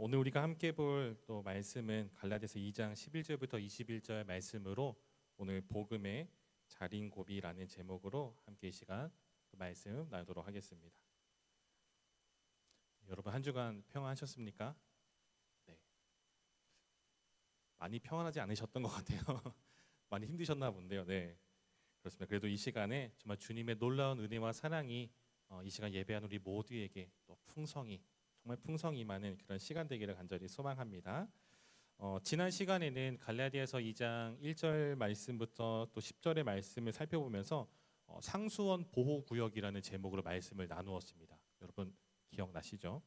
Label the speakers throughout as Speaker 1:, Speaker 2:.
Speaker 1: 오늘 우리가 함께 볼 또 말씀은 갈라디아서 2장 11절부터 21절 말씀으로 오늘 복음의 자린고비라는 제목으로 함께 이 시간 말씀 나누도록 하겠습니다. 여러분 한 주간 평안하셨습니까? 네. 많이 평안하지 않으셨던 것 같아요. 많이 힘드셨나 본데요. 네, 그렇습니다. 그래도 이 시간에 정말 주님의 놀라운 은혜와 사랑이 이 시간 예배한 우리 모두에게 또 정말 풍성이 많은 그런 시간 되기를 간절히 소망합니다. 지난 시간에는 갈라디아서 2장 1절 말씀부터 또 10절의 말씀을 살펴보면서 상수원 보호구역이라는 제목으로 말씀을 나누었습니다. 여러분 기억나시죠?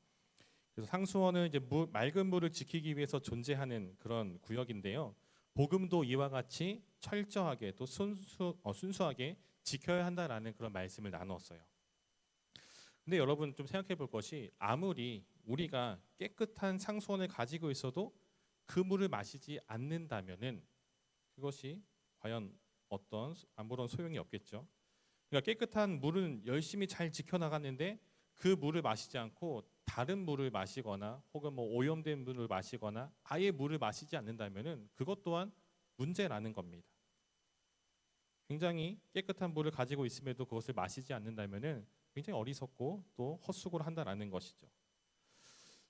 Speaker 1: 그래서 상수원은 이제 맑은 물을 지키기 위해서 존재하는 그런 구역인데요. 복음도 이와 같이 철저하게 또 순수하게 지켜야 한다라는 그런 말씀을 나누었어요. 근데 여러분 좀 생각해 볼 것이, 아무리 우리가 깨끗한 상수원을 가지고 있어도 그 물을 마시지 않는다면은 그것이 과연 아무런 소용이 없겠죠. 그러니까 깨끗한 물은 열심히 잘 지켜나갔는데 그 물을 마시지 않고 다른 물을 마시거나 혹은 오염된 물을 마시거나 아예 물을 마시지 않는다면은 그것 또한 문제라는 겁니다. 굉장히 깨끗한 물을 가지고 있음에도 그것을 마시지 않는다면은 굉장히 어리석고 또 헛수고를 한다라는 것이죠.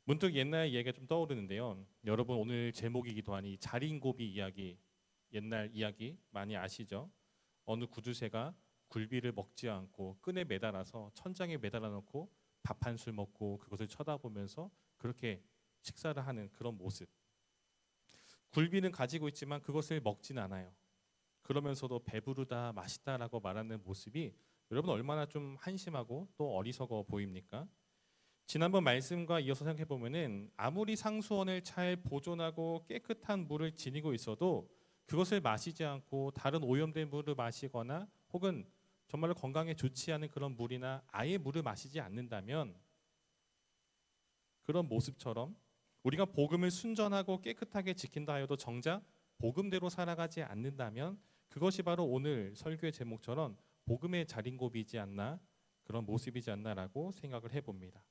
Speaker 1: 문득 옛날 이야기가 좀 떠오르는데요. 여러분 오늘 제목이기도 한 이 자린고비 이야기, 옛날 이야기 많이 아시죠? 어느 구두쇠가 굴비를 먹지 않고 끈에 매달아서 천장에 매달아 놓고 밥 한 술 먹고 그것을 쳐다보면서 그렇게 식사를 하는 그런 모습. 굴비는 가지고 있지만 그것을 먹진 않아요. 그러면서도 배부르다, 맛있다라고 말하는 모습이 여러분 얼마나 좀 한심하고 또 어리석어 보입니까? 지난번 말씀과 이어서 생각해 보면은 아무리 상수원을 잘 보존하고 깨끗한 물을 지니고 있어도 그것을 마시지 않고 다른 오염된 물을 마시거나 혹은 정말로 건강에 좋지 않은 그런 물이나 아예 물을 마시지 않는다면, 그런 모습처럼 우리가 복음을 순전하고 깨끗하게 지킨다 해도 정작 복음대로 살아가지 않는다면 그것이 바로 오늘 설교의 제목처럼 복음의 자린고비이지 않나, 그런 모습이지 않나라고 생각을 해봅니다.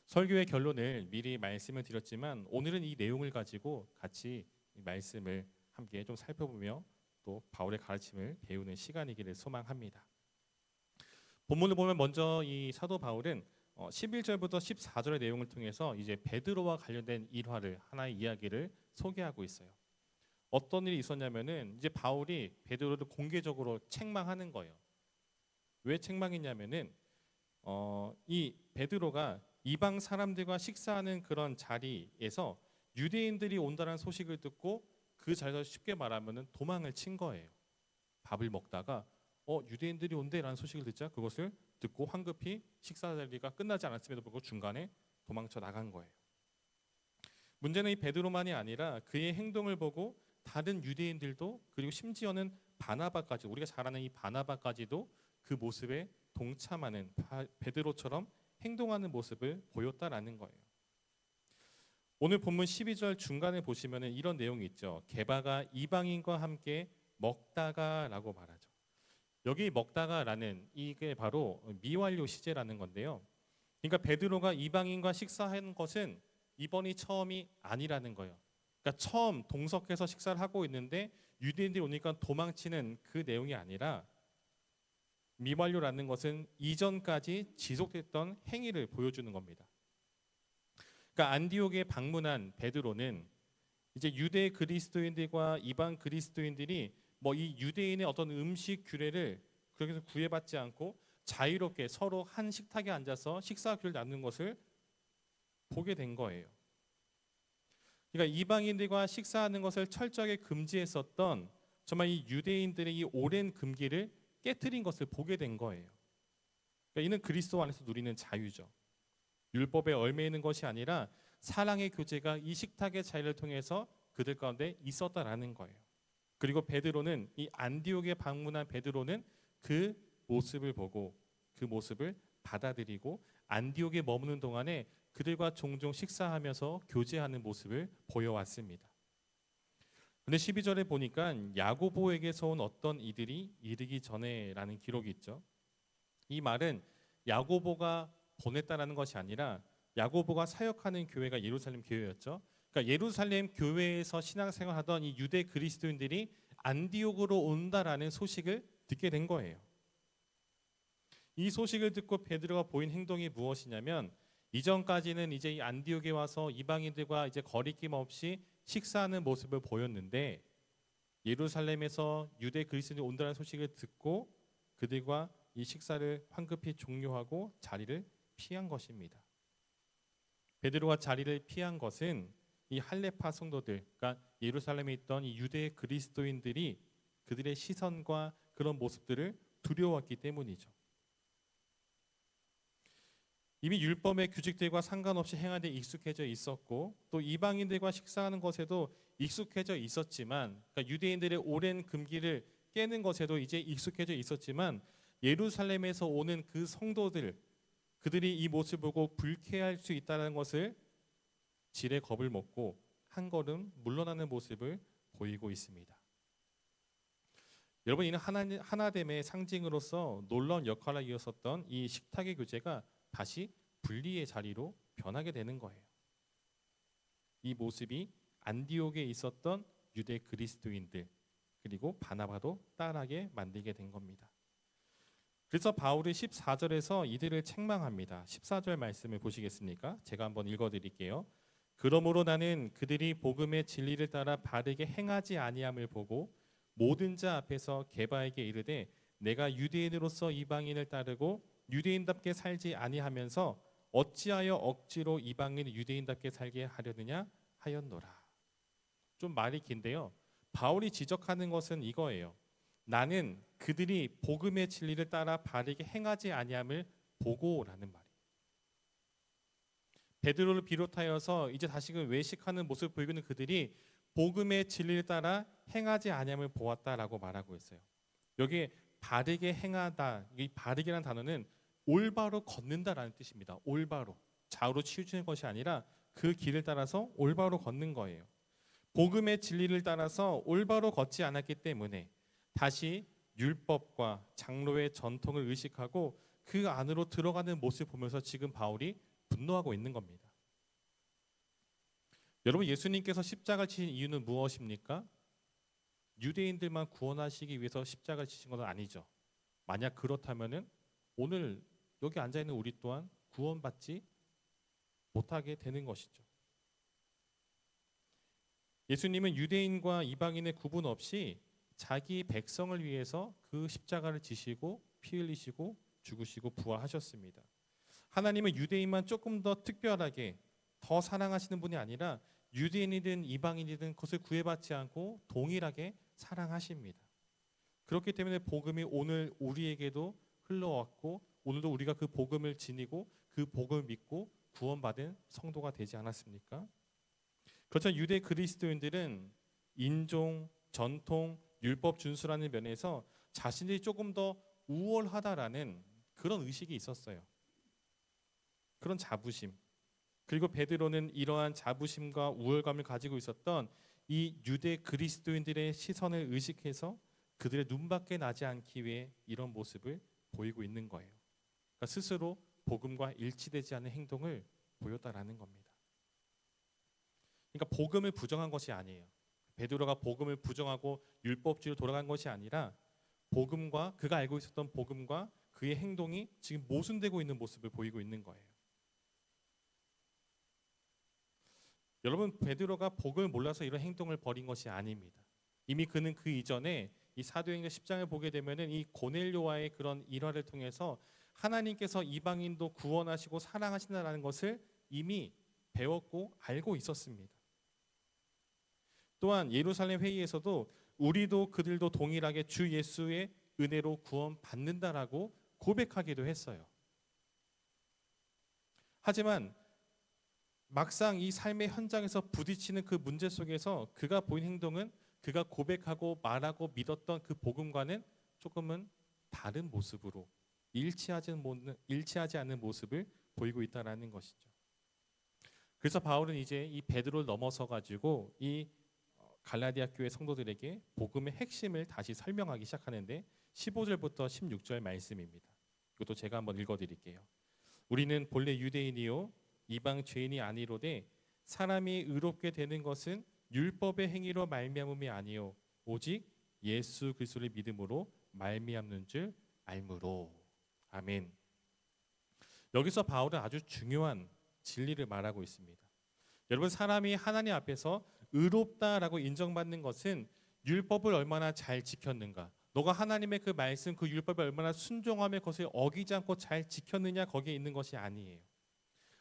Speaker 1: 설교의 결론을 미리 말씀을 드렸지만 오늘은 이 내용을 가지고 같이 이 말씀을 함께 좀 살펴보며 또 바울의 가르침을 배우는 시간이기를 소망합니다. 본문을 보면 먼저 이 사도 바울은 11절부터 14절의 내용을 통해서 이제 베드로와 관련된 일화를, 하나의 이야기를 소개하고 있어요. 어떤 일이 있었냐면은 이제 바울이 베드로를 공개적으로 책망하는 거예요. 왜 책망했냐면은 이 베드로가 이방 사람들과 식사하는 그런 자리에서 유대인들이 온다는 소식을 듣고 그 자리에서 쉽게 말하면은 도망을 친 거예요. 밥을 먹다가 유대인들이 온대라는 소식을 듣자 그것을 듣고 황급히 식사 자리가 끝나지 않았음에도 불구하고 중간에 도망쳐 나간 거예요. 문제는 이 베드로만이 아니라 그의 행동을 보고 다른 유대인들도, 그리고 심지어는 바나바까지, 우리가 잘 아는 이 바나바까지도 그 모습에 동참하는, 베드로처럼 행동하는 모습을 보였다라는 거예요. 오늘 본문 12절 중간에 보시면은 이런 내용이 있죠. 게바가 이방인과 함께 먹다가라고 말하죠. 여기 먹다가라는 이게 바로 미완료 시제라는 건데요. 그러니까 베드로가 이방인과 식사한 것은 이번이 처음이 아니라는 거예요. 그러니까 처음 동석해서 식사를 하고 있는데 유대인들이 오니까 도망치는 그 내용이 아니라, 미완료라는 것은 이전까지 지속됐던 행위를 보여주는 겁니다. 그러니까 안디옥에 방문한 베드로는 이제 유대 그리스도인들과 이방 그리스도인들이 이 유대인의 어떤 음식 규례를 그렇게 해서 구애받지 않고 자유롭게 서로 한 식탁에 앉아서 식사 규례를 나누는 것을 보게 된 거예요. 그러니까 이방인들과 식사하는 것을 철저하게 금지했었던 정말 이 유대인들의 이 오랜 금기를 깨트린 것을 보게 된 거예요. 그러니까 이는 그리스도 안에서 누리는 자유죠. 율법에 얽매이는 것이 아니라 사랑의 교제가 이 식탁의 자유를 통해서 그들 가운데 있었다라는 거예요. 그리고 베드로는, 이 안디옥에 방문한 베드로는 그 모습을 보고 그 모습을 받아들이고 안디옥에 머무는 동안에 그들과 종종 식사하면서 교제하는 모습을 보여왔습니다. 근데 12절에 보니까 야고보에게서 온 어떤 이들이 이르기 전에라는 기록이 있죠. 이 말은 야고보가 보냈다라는 것이 아니라 야고보가 사역하는 교회가 예루살렘 교회였죠. 그러니까 예루살렘 교회에서 신앙생활하던 이 유대 그리스도인들이 안디옥으로 온다라는 소식을 듣게 된 거예요. 이 소식을 듣고 베드로가 보인 행동이 무엇이냐면, 이전까지는 이제 이 안디옥에 와서 이방인들과 이제 거리낌 없이 식사하는 모습을 보였는데, 예루살렘에서 유대 그리스도인이 온다는 소식을 듣고 그들과 이 식사를 황급히 종료하고 자리를 피한 것입니다. 베드로가 자리를 피한 것은 이 할레파 성도들, 그러니까 예루살렘에 있던 이 유대 그리스도인들이 그들의 시선과 그런 모습들을 두려워했기 때문이죠. 이미 율법의 규칙들과 상관없이 행하는 데 익숙해져 있었고, 또 이방인들과 식사하는 것에도 익숙해져 있었지만, 그러니까 유대인들의 오랜 금기를 깨는 것에도 이제 익숙해져 있었지만, 예루살렘에서 오는 그 성도들, 그들이 이 모습을 보고 불쾌할 수 있다는 것을 지레 겁을 먹고 한 걸음 물러나는 모습을 보이고 있습니다. 여러분, 이는 하나됨의 상징으로서 놀라운 역할을 이었었던 이 식탁의 교제가 다시 분리의 자리로 변하게 되는 거예요. 이 모습이 안디옥에 있었던 유대 그리스도인들, 그리고 바나바도 따라하게 만들게 된 겁니다. 그래서 바울이 14절에서 이들을 책망합니다. 14절 말씀을 보시겠습니까? 제가 한번 읽어드릴게요. 그러므로 나는 그들이 복음의 진리를 따라 바르게 행하지 아니함을 보고 모든 자 앞에서 게바에게 이르되, 내가 유대인으로서 이방인을 따르고 유대인답게 살지 아니하면서 어찌하여 억지로 이방인 유대인답게 살게 하려느냐 하였노라. 좀 말이 긴데요, 바울이 지적하는 것은 이거예요. 나는 그들이 복음의 진리를 따라 바르게 행하지 아니함을 보고라는 말이에요. 베드로를 비롯하여서 이제 다시금 외식하는 모습을 보이고 있는 그들이 복음의 진리를 따라 행하지 아니함을 보았다라고 말하고 있어요. 여기에 바르게 행하다, 이 바르게라는 단어는 올바로 걷는다라는 뜻입니다. 올바로, 좌우로 치우치는 것이 아니라 그 길을 따라서 올바로 걷는 거예요. 복음의 진리를 따라서 올바로 걷지 않았기 때문에 다시 율법과 장로의 전통을 의식하고 그 안으로 들어가는 모습을 보면서 지금 바울이 분노하고 있는 겁니다. 여러분, 예수님께서 십자가를 치신 이유는 무엇입니까? 유대인들만 구원하시기 위해서 십자가를 치신 건 아니죠. 만약 그렇다면은 오늘 여기 앉아 있는 우리 또한 구원받지 못하게 되는 것이죠. 예수님은 유대인과 이방인의 구분 없이 자기 백성을 위해서 그 십자가를 지시고 피 흘리시고 죽으시고 부활하셨습니다. 하나님은 유대인만 조금 더 특별하게 더 사랑하시는 분이 아니라 유대인이든 이방인이든 그것을 구애받지 않고 동일하게 사랑하십니다. 그렇기 때문에 복음이 오늘 우리에게도 흘러왔고, 오늘도 우리가 그 복음을 지니고 그 복음을 믿고 구원받은 성도가 되지 않았습니까? 그렇죠. 유대 그리스도인들은 인종, 전통, 율법 준수라는 면에서 자신들이 조금 더 우월하다라는 그런 의식이 있었어요. 그런 자부심. 그리고 베드로는 이러한 자부심과 우월감을 가지고 있었던 이 유대 그리스도인들의 시선을 의식해서 그들의 눈밖에 나지 않기 위해 이런 모습을 보이고 있는 거예요. 그러니까 스스로 복음과 일치되지 않는 행동을 보였다라는 겁니다. 그러니까 복음을 부정한 것이 아니에요. 베드로가 복음을 부정하고 율법주의로 돌아간 것이 아니라 복음과 그가 알고 있었던 복음과 그의 행동이 지금 모순되고 있는 모습을 보이고 있는 거예요. 여러분, 베드로가 복음을 몰라서 이런 행동을 벌인 것이 아닙니다. 이미 그는 그 이전에 이 사도행전 10장을 보게 되면은 이 고넬료와의 그런 일화를 통해서 하나님께서 이방인도 구원하시고 사랑하신다라는 것을 이미 배웠고 알고 있었습니다. 또한 예루살렘 회의에서도 우리도 그들도 동일하게 주 예수의 은혜로 구원받는다라고 고백하기도 했어요. 하지만 막상 이 삶의 현장에서 부딪히는 그 문제 속에서 그가 보인 행동은 그가 고백하고 말하고 믿었던 그 복음과는 조금은 다른 모습으로 일치하지 않는 모습을 보이고 있다라는 것이죠. 그래서 바울은 이제 이 베드로를 넘어서 가지고 이 갈라디아 교회 성도들에게 복음의 핵심을 다시 설명하기 시작하는데 15절부터 16절 말씀입니다. 이것도 제가 한번 읽어드릴게요. 우리는 본래 유대인이요 이방 죄인이 아니로되 사람이 의롭게 되는 것은 율법의 행위로 말미암음이 아니요 오직 예수 그리스도를 믿음으로 말미암는 줄 알므로. 아멘. 여기서 바울은 아주 중요한 진리를 말하고 있습니다. 여러분, 사람이 하나님 앞에서 의롭다라고 인정받는 것은 율법을 얼마나 잘 지켰는가, 너가 하나님의 그 말씀, 그 율법에 얼마나 순종하며 그것을 어기지 않고 잘 지켰느냐, 거기에 있는 것이 아니에요.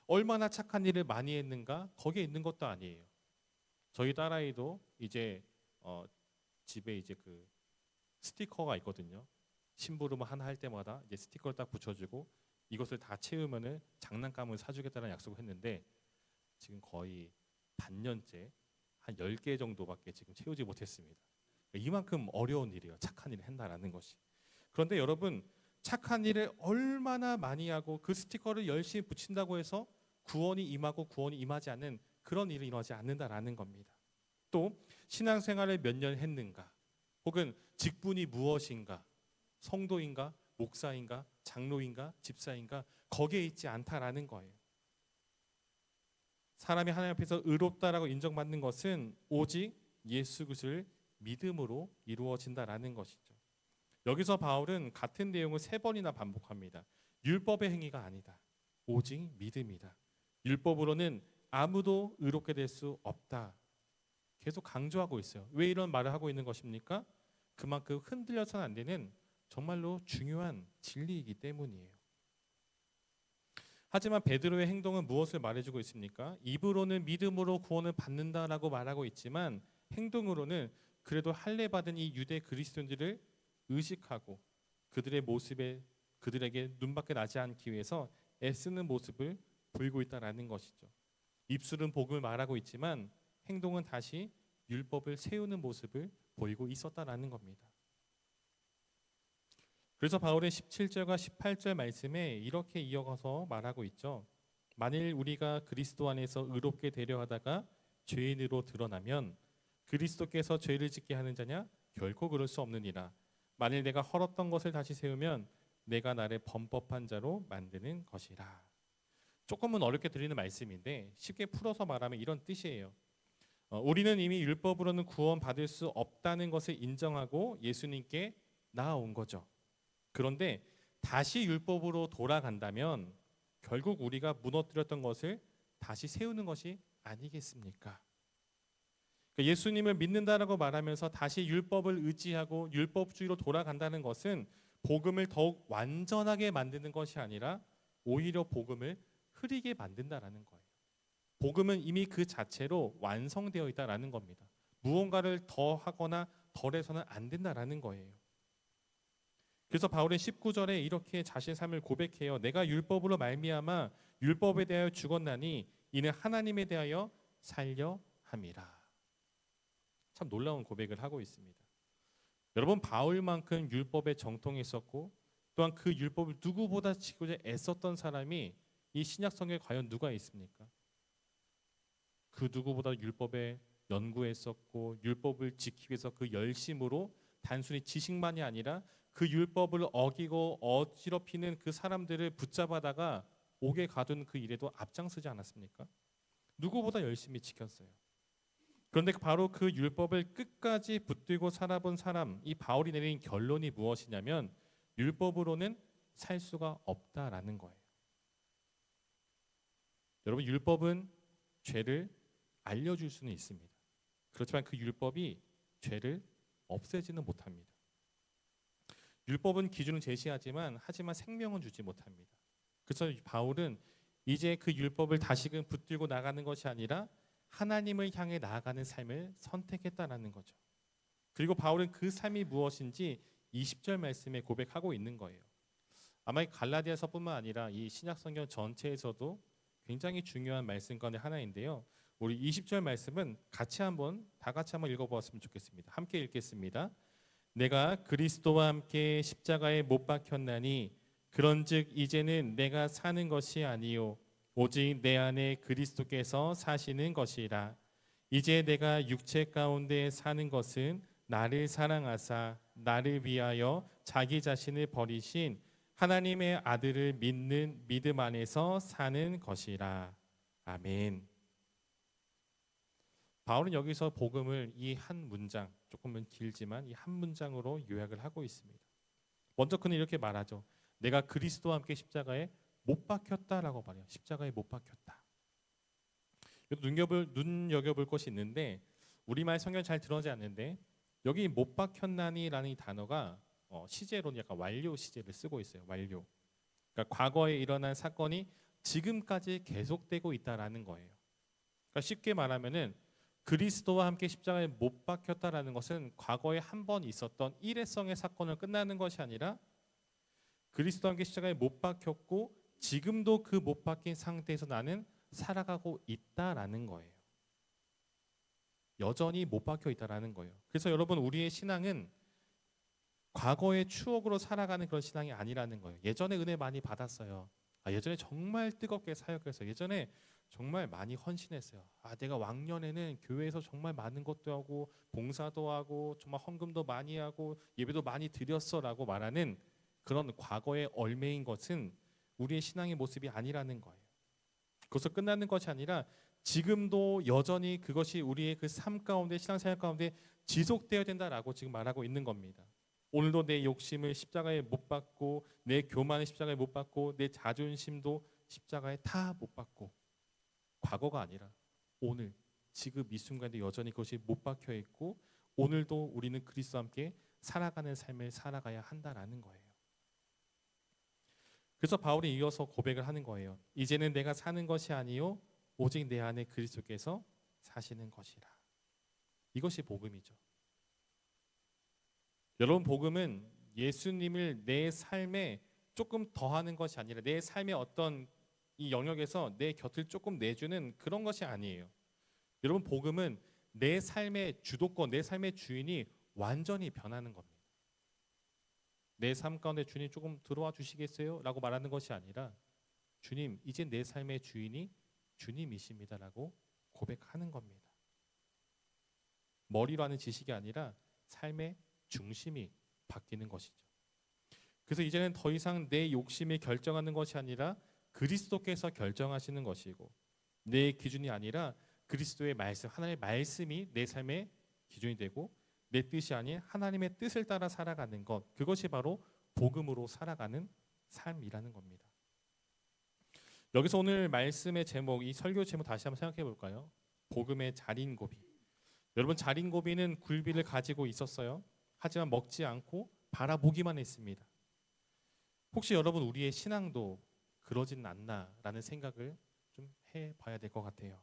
Speaker 1: 얼마나 착한 일을 많이 했는가, 거기에 있는 것도 아니에요. 저희 딸아이도 이제 집에 이제 그 스티커가 있거든요. 심부름 하나 할 때마다 이제 스티커를 딱 붙여주고 이것을 다 채우면은 장난감을 사주겠다는 약속을 했는데 지금 거의 반년째 한 10개 정도밖에 지금 채우지 못했습니다. 이만큼 어려운 일이에요. 착한 일을 한다라는 것이. 그런데 여러분, 착한 일을 얼마나 많이 하고 그 스티커를 열심히 붙인다고 해서 구원이 임하고 구원이 임하지 않는 그런 일이 일어나지 않는다라는 겁니다. 또 신앙생활을 몇 년 했는가, 혹은 직분이 무엇인가, 성도인가, 목사인가, 장로인가, 집사인가, 거기에 있지 않다라는 거예요. 사람이 하나님 앞에서 의롭다라고 인정받는 것은 오직 예수 그리스도를 믿음으로 이루어진다라는 것이죠. 여기서 바울은 같은 내용을 3번이나 반복합니다. 율법의 행위가 아니다. 오직 믿음이다. 율법으로는 아무도 의롭게 될 수 없다. 계속 강조하고 있어요. 왜 이런 말을 하고 있는 것입니까? 그만큼 흔들려서는 안 되는 정말로 중요한 진리이기 때문이에요. 하지만 베드로의 행동은 무엇을 말해주고 있습니까? 입으로는 믿음으로 구원을 받는다라고 말하고 있지만 행동으로는 그래도 할례 받은 이 유대 그리스도인들을 의식하고 그들의 모습에 그들에게 눈밖에 나지 않기 위해서 애쓰는 모습을 보이고 있다라는 것이죠. 입술은 복음을 말하고 있지만 행동은 다시 율법을 세우는 모습을 보이고 있었다라는 겁니다. 그래서 바울의 17절과 18절 말씀에 이렇게 이어가서 말하고 있죠. 만일 우리가 그리스도 안에서 의롭게 되려 하다가 죄인으로 드러나면 그리스도께서 죄를 짓게 하는 자냐? 결코 그럴 수 없느니라. 만일 내가 헐었던 것을 다시 세우면 내가 나를 범법한 자로 만드는 것이라. 조금은 어렵게 들리는 말씀인데 쉽게 풀어서 말하면 이런 뜻이에요. 우리는 이미 율법으로는 구원받을 수 없다는 것을 인정하고 예수님께 나아온 거죠. 그런데 다시 율법으로 돌아간다면 결국 우리가 무너뜨렸던 것을 다시 세우는 것이 아니겠습니까? 그러니까 예수님을 믿는다라고 말하면서 다시 율법을 의지하고 율법주의로 돌아간다는 것은 복음을 더욱 완전하게 만드는 것이 아니라 오히려 복음을 흐리게 만든다라는 거예요. 복음은 이미 그 자체로 완성되어 있다라는 겁니다. 무언가를 더 하거나 덜해서는 안 된다라는 거예요. 그래서 바울은 19절에 이렇게 자신의 삶을 고백해요. 내가 율법으로 말미암아 율법에 대하여 죽었나니 이는 하나님에 대하여 살려 함이라. 참 놀라운 고백을 하고 있습니다. 여러분, 바울만큼 율법에 정통했었고 또한 그 율법을 누구보다 지키고자 애썼던 사람이 이 신약 성경에 과연 누가 있습니까? 그 누구보다 율법에 연구했었고 율법을 지키기 위해서 그 열심으로 단순히 지식만이 아니라 그 율법을 어기고 어지럽히는 그 사람들을 붙잡아다가 옥에 가둔 그 일에도 앞장서지 않았습니까? 누구보다 열심히 지켰어요. 그런데 바로 그 율법을 끝까지 붙들고 살아본 사람, 이 바울이 내린 결론이 무엇이냐면 율법으로는 살 수가 없다라는 거예요. 여러분, 율법은 죄를 알려줄 수는 있습니다. 그렇지만 그 율법이 죄를 없애지는 못합니다. 율법은 기준을 제시하지만 하지만 생명은 주지 못합니다. 그래서 바울은 이제 그 율법을 다시금 붙들고 나가는 것이 아니라 하나님을 향해 나아가는 삶을 선택했다라는 거죠. 그리고 바울은 그 삶이 무엇인지 20절 말씀에 고백하고 있는 거예요. 아마 갈라디아서뿐만 아니라 이 신약성경 전체에서도 굉장히 중요한 말씀 가운데 하나인데요. 우리 20절 말씀은 다 같이 한번 읽어보았으면 좋겠습니다. 함께 읽겠습니다. 내가 그리스도와 함께 십자가에 못 박혔나니 그런즉 이제는 내가 사는 것이 아니요 오직 내 안에 그리스도께서 사시는 것이라. 이제 내가 육체 가운데 사는 것은 나를 사랑하사 나를 위하여 자기 자신을 버리신 하나님의 아들을 믿는 믿음 안에서 사는 것이라. 아멘. 바울은 여기서 복음을 이 한 문장, 조금은 길지만 이 한 문장으로 요약을 하고 있습니다. 먼저 그는 이렇게 말하죠. 내가 그리스도와 함께 십자가에 못 박혔다라고 말해요. 십자가에 못 박혔다. 눈여겨볼 것이 있는데 우리말 성경 잘 드러나지 않는데 여기 못 박혔나니라는 이 단어가 시제로는 약간 완료 시제를 쓰고 있어요. 완료. 그러니까 과거에 일어난 사건이 지금까지 계속되고 있다라는 거예요. 그러니까 쉽게 말하면은 그리스도와 함께 십자가에 못 박혔다라는 것은 과거에 한 번 있었던 일회성의 사건을 끝나는 것이 아니라 그리스도와 함께 십자가에 못 박혔고 지금도 그 못 박힌 상태에서 나는 살아가고 있다라는 거예요. 여전히 못 박혀 있다라는 거예요. 그래서 여러분 우리의 신앙은 과거의 추억으로 살아가는 그런 신앙이 아니라는 거예요. 예전에 은혜 많이 받았어요. 예전에 정말 뜨겁게 사역했어요. 예전에 정말 많이 헌신했어요. 내가 왕년에는 교회에서 정말 많은 것도 하고 봉사도 하고 정말 헌금도 많이 하고 예배도 많이 드렸어라고 말하는 그런 과거의 얼매인 것은 우리의 신앙의 모습이 아니라는 거예요. 그것서 끝나는 것이 아니라 지금도 여전히 그것이 우리의 그 삶 가운데 신앙생활 가운데 지속되어야 된다라고 지금 말하고 있는 겁니다. 오늘도 내 욕심을 십자가에 못 박고 내 교만을 십자가에 못 박고 내 자존심도 십자가에 다 못 박고 과거가 아니라 오늘 지금 이 순간도 여전히 그것이 못 박혀 있고 오늘도 우리는 그리스도와 함께 살아가는 삶을 살아가야 한다라는 거예요. 그래서 바울이 이어서 고백을 하는 거예요. 이제는 내가 사는 것이 아니요 오직 내 안에 그리스도께서 사시는 것이라. 이것이 복음이죠. 여러분 복음은 예수님을 내 삶에 조금 더하는 것이 아니라 내 삶의 어떤 이 영역에서 내 곁을 조금 내주는 그런 것이 아니에요. 여러분 복음은 내 삶의 주도권, 내 삶의 주인이 완전히 변하는 겁니다. 내 삶 가운데 주님 조금 들어와 주시겠어요? 라고 말하는 것이 아니라 주님 이제 내 삶의 주인이 주님이십니다 라고 고백하는 겁니다. 머리로 하는 지식이 아니라 삶의 중심이 바뀌는 것이죠. 그래서 이제는 더 이상 내 욕심이 결정하는 것이 아니라 그리스도께서 결정하시는 것이고 내 기준이 아니라 그리스도의 말씀, 하나님의 말씀이 내 삶의 기준이 되고 내 뜻이 아닌 하나님의 뜻을 따라 살아가는 것, 그것이 바로 복음으로 살아가는 삶이라는 겁니다. 여기서 오늘 말씀의 제목, 이 설교 제목 다시 한번 생각해 볼까요? 복음의 자린고비. 여러분 자린고비는 굴비를 가지고 있었어요. 하지만 먹지 않고 바라보기만 했습니다. 혹시 여러분 우리의 신앙도 그러진 않나라는 생각을 좀 해봐야 될 것 같아요.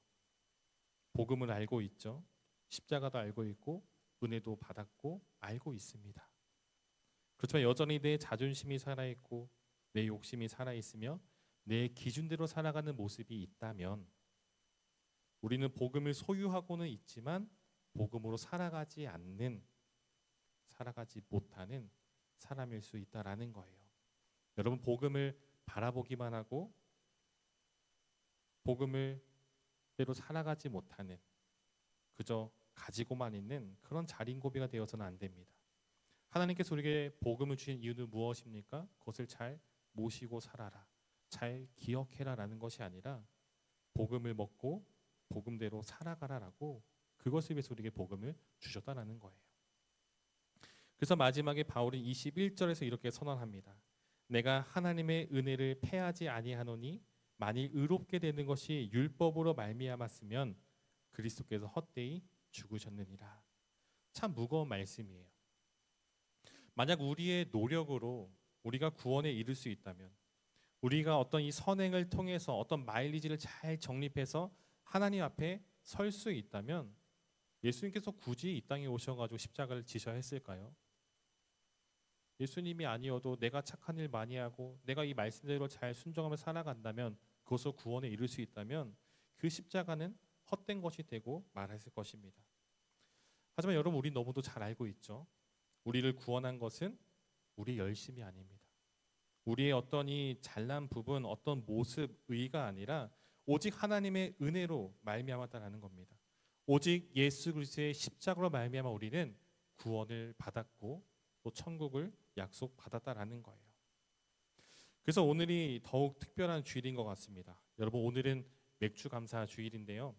Speaker 1: 복음을 알고 있죠. 십자가도 알고 있고 은혜도 받았고 알고 있습니다. 그렇지만 여전히 내 자존심이 살아있고 내 욕심이 살아있으며 내 기준대로 살아가는 모습이 있다면 우리는 복음을 소유하고는 있지만 복음으로 살아가지 못하는 사람일 수 있다라는 거예요. 여러분 복음을 바라보기만 하고 복음을 대로 살아가지 못하는 그저 가지고만 있는 그런 자린고비가 되어서는 안 됩니다. 하나님께서 우리에게 복음을 주신 이유는 무엇입니까? 그것을 잘 모시고 살아라, 잘 기억해라 라는 것이 아니라 복음을 먹고 복음대로 살아가라라고 그것을 위해서 우리에게 복음을 주셨다라는 거예요. 그래서 마지막에 바울은 21절에서 이렇게 선언합니다. 내가 하나님의 은혜를 패하지 아니하노니 만일 의롭게 되는 것이 율법으로 말미암았으면 그리스도께서 헛되이 죽으셨느니라. 참 무거운 말씀이에요. 만약 우리의 노력으로 우리가 구원에 이를 수 있다면 우리가 어떤 이 선행을 통해서 어떤 마일리지를 잘 정립해서 하나님 앞에 설 수 있다면 예수님께서 굳이 이 땅에 오셔가지고 십자가를 지셔야 했을까요? 예수님이 아니어도 내가 착한 일 많이 하고 내가 이 말씀대로 잘 순종하며 살아간다면 그것을 구원에 이룰 수 있다면 그 십자가는 헛된 것이 되고 말했을 것입니다. 하지만 여러분 우리 너무도 잘 알고 있죠. 우리를 구원한 것은 우리 열심이 아닙니다. 우리의 어떤 이 잘난 부분, 어떤 모습, 의가 아니라 오직 하나님의 은혜로 말미암았다라는 겁니다. 오직 예수 그리스도의 십자가로 말미암아 우리는 구원을 받았고 또 천국을 약속받았다라는 거예요. 그래서 오늘이 더욱 특별한 주일인 것 같습니다. 여러분 오늘은 맥주 감사 주일인데요.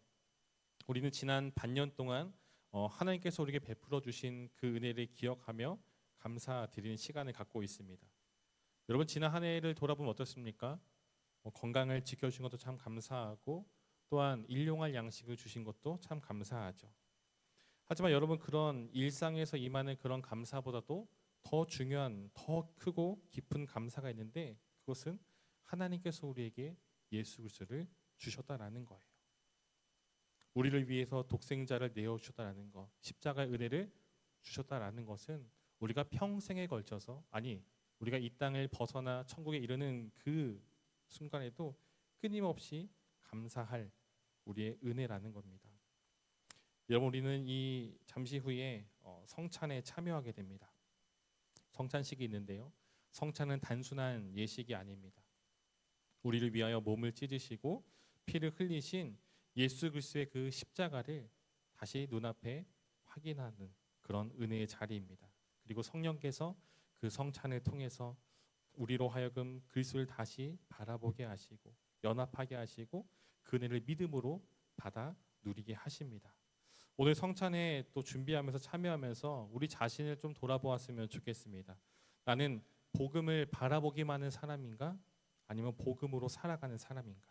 Speaker 1: 우리는 지난 반년 동안 하나님께서 우리에게 베풀어 주신 그 은혜를 기억하며 감사드리는 시간을 갖고 있습니다. 여러분 지난 한 해를 돌아보면 어떻습니까? 건강을 지켜주신 것도 참 감사하고 또한 일용할 양식을 주신 것도 참 감사하죠. 하지만 여러분 그런 일상에서 임하는 그런 감사보다도 더 중요한 더 크고 깊은 감사가 있는데 그것은 하나님께서 우리에게 예수 그리스도를 주셨다라는 거예요. 우리를 위해서 독생자를 내어 주셨다라는 것, 십자가의 은혜를 주셨다라는 것은 우리가 평생에 걸쳐서 우리가 이 땅을 벗어나 천국에 이르는 그 순간에도 끊임없이 감사할 우리의 은혜라는 겁니다. 여러분 우리는 이 잠시 후에 성찬에 참여하게 됩니다. 성찬식이 있는데요. 성찬은 단순한 예식이 아닙니다. 우리를 위하여 몸을 찢으시고 피를 흘리신 예수 그리스도의 그 십자가를 다시 눈앞에 확인하는 그런 은혜의 자리입니다. 그리고 성령께서 그 성찬을 통해서 우리로 하여금 그리스도를 다시 바라보게 하시고 연합하게 하시고 그 은혜를 믿음으로 받아 누리게 하십니다. 오늘 성찬에 또 준비하면서 참여하면서 우리 자신을 좀 돌아보았으면 좋겠습니다. 나는 복음을 바라보기만 하는 사람인가? 아니면 복음으로 살아가는 사람인가?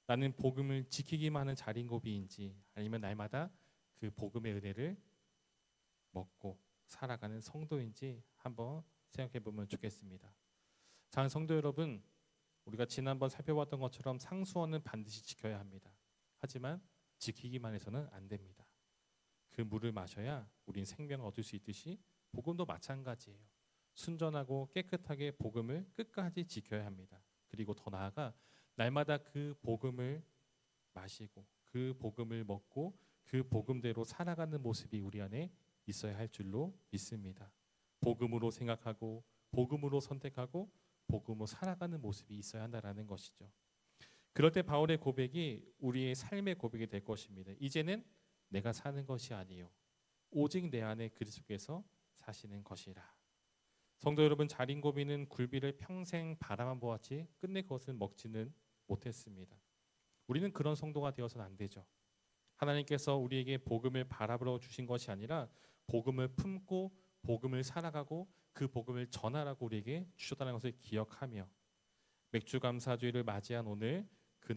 Speaker 1: 나는 복음을 지키기만 하는 자린고비인지 아니면 날마다 그 복음의 은혜를 먹고 살아가는 성도인지 한번 생각해 보면 좋겠습니다. 사랑하는 성도 여러분, 우리가 지난번 살펴봤던 것처럼 상수원은 반드시 지켜야 합니다. 하지만 지키기만 해서는 안 됩니다. 그 물을 마셔야 우린 생명을 얻을 수 있듯이 복음도 마찬가지예요. 순전하고 깨끗하게 복음을 끝까지 지켜야 합니다. 그리고 더 나아가 날마다 그 복음을 마시고 그 복음을 먹고 그 복음대로 살아가는 모습이 우리 안에 있어야 할 줄로 믿습니다. 복음으로 생각하고 복음으로 선택하고 복음으로 살아가는 모습이 있어야 한다라는 것이죠. 그럴 때 바울의 고백이 우리의 삶의 고백이 될 것입니다. 이제는 내가 사는 것이 아니요 오직 내 안에 그리스도께서 사시는 것이라. 성도 여러분, 자린고비는 굴비를 평생 바라만 보았지 끝내 그것을 먹지는 못했습니다. 우리는 그런 성도가 되어서는 안 되죠. 하나님께서 우리에게 복음을 바라보러 주신 것이 아니라 복음을 품고 복음을 살아가고 그 복음을 전하라고 우리에게 주셨다는 것을 기억하며 맥주 감사주의를 맞이한 오늘 그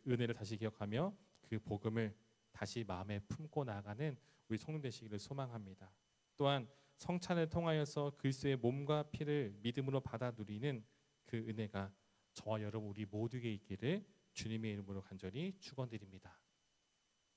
Speaker 1: 은혜를 다시 기억하며 그 복음을 다시 마음에 품고 나가는 우리 성도 되시기를 소망합니다. 또한 성찬을 통하여서 그리스도의 몸과 피를 믿음으로 받아 누리는 그 은혜가 저와 여러분 우리 모두에게 있기를 주님의 이름으로 간절히 축원드립니다.